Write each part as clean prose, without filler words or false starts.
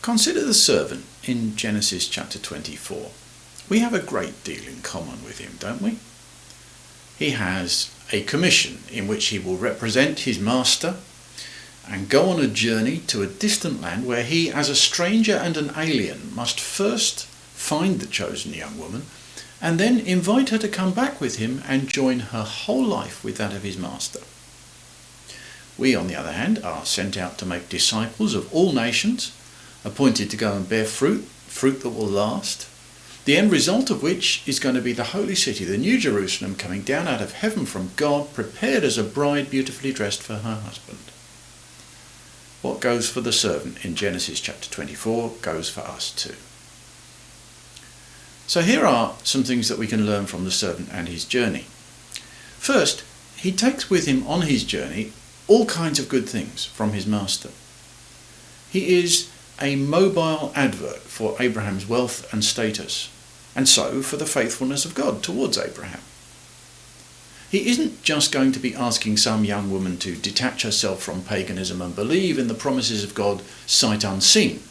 Consider the servant in Genesis chapter 24. We have a great deal in common with him, don't we? He has a commission in which he will represent his master and go on a journey to a distant land where he, as a stranger and an alien, must first find the chosen young woman and then invite her to come back with him and join her whole life with that of his master. We, on the other hand, are sent out to make disciples of all nations, appointed to go and bear fruit that will last, the end result of which is going to be the holy city, the New Jerusalem, coming down out of heaven from God, prepared as a bride beautifully dressed for her husband. What goes for the servant in Genesis chapter 24 goes for us too. So here are some things that we can learn from the servant and his journey. First, he takes with him on his journey all kinds of good things from his master. He is a mobile advert for Abraham's wealth and status, and so for the faithfulness of God towards Abraham. He isn't just going to be asking some young woman to detach herself from paganism and believe in the promises of God sight unseen.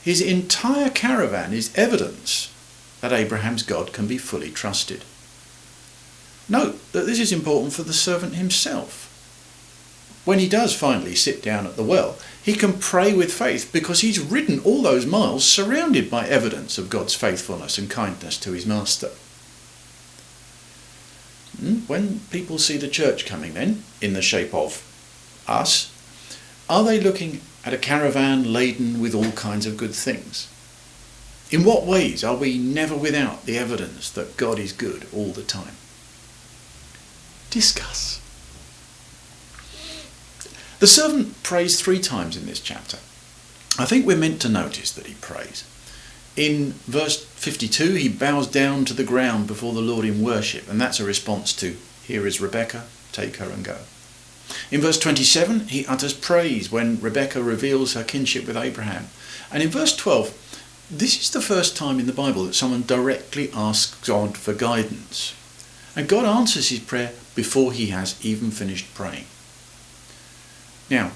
His entire caravan is evidence that Abraham's God can be fully trusted. Note that this is important for the servant himself. When he does finally sit down at the well, he can pray with faith because he's ridden all those miles surrounded by evidence of God's faithfulness and kindness to his master. When people see the church coming then, in the shape of us, are they looking at a caravan laden with all kinds of good things? In what ways are we never without the evidence that God is good all the time? Discuss. The servant prays 3 times in this chapter. I think we're meant to notice that he prays. In verse 52, he bows down to the ground before the Lord in worship, and that's a response to, "Here is Rebekah, take her and go." In verse 27, he utters praise when Rebekah reveals her kinship with Abraham. And in verse 12, this is the first time in the Bible that someone directly asks God for guidance. And God answers his prayer before he has even finished praying. Now,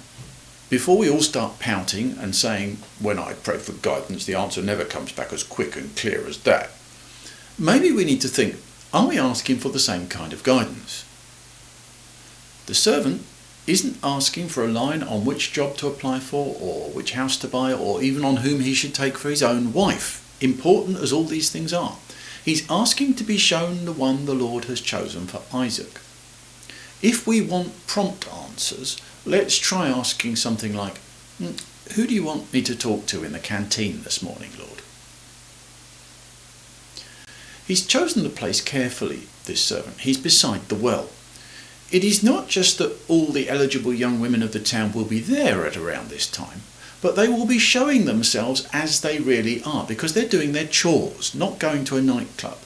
before we all start pouting and saying, when I pray for guidance, the answer never comes back as quick and clear as that, maybe we need to think, are we asking for the same kind of guidance? The servant isn't asking for a line on which job to apply for, or which house to buy, or even on whom he should take for his own wife, important as all these things are. He's asking to be shown the one the Lord has chosen for Isaac. If we want prompt answers, let's try asking something like, who do you want me to talk to in the canteen this morning, Lord? He's chosen the place carefully, this servant. He's beside the well. It is not just that all the eligible young women of the town will be there at around this time, but they will be showing themselves as they really are, because they're doing their chores, not going to a nightclub.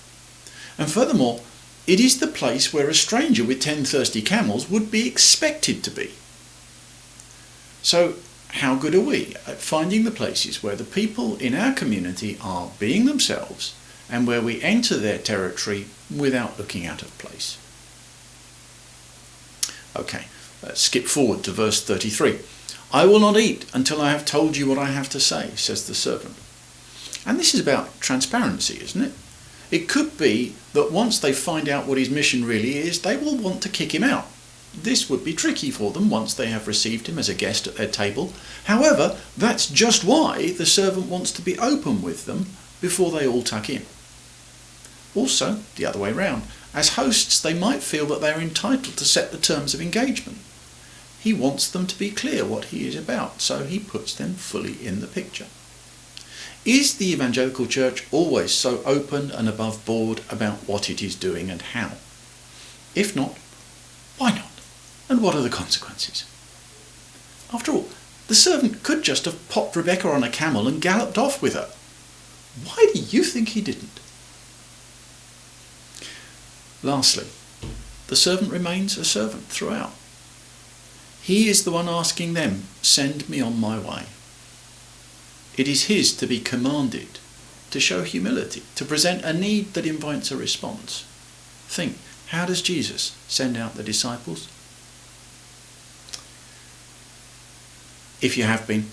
And furthermore, it is the place where a stranger with 10 thirsty camels would be expected to be. So how good are we at finding the places where the people in our community are being themselves and where we enter their territory without looking out of place? Okay, let's skip forward to verse 33. "I will not eat until I have told you what I have to say," says the servant. And this is about transparency, isn't it? It could be that once they find out what his mission really is, they will want to kick him out. This would be tricky for them once they have received him as a guest at their table. However, that's just why the servant wants to be open with them before they all tuck in. Also, the other way round, as hosts they might feel that they are entitled to set the terms of engagement. He wants them to be clear what he is about, so he puts them fully in the picture. Is the evangelical church always so open and above board about what it is doing and how? If not, why not? And what are the consequences? After all, the servant could just have popped Rebekah on a camel and galloped off with her. Why do you think he didn't? Lastly, the servant remains a servant throughout. He is the one asking them, "Send me on my way." It is his to be commanded, to show humility, to present a need that invites a response. Think, how does Jesus send out the disciples? If you have been,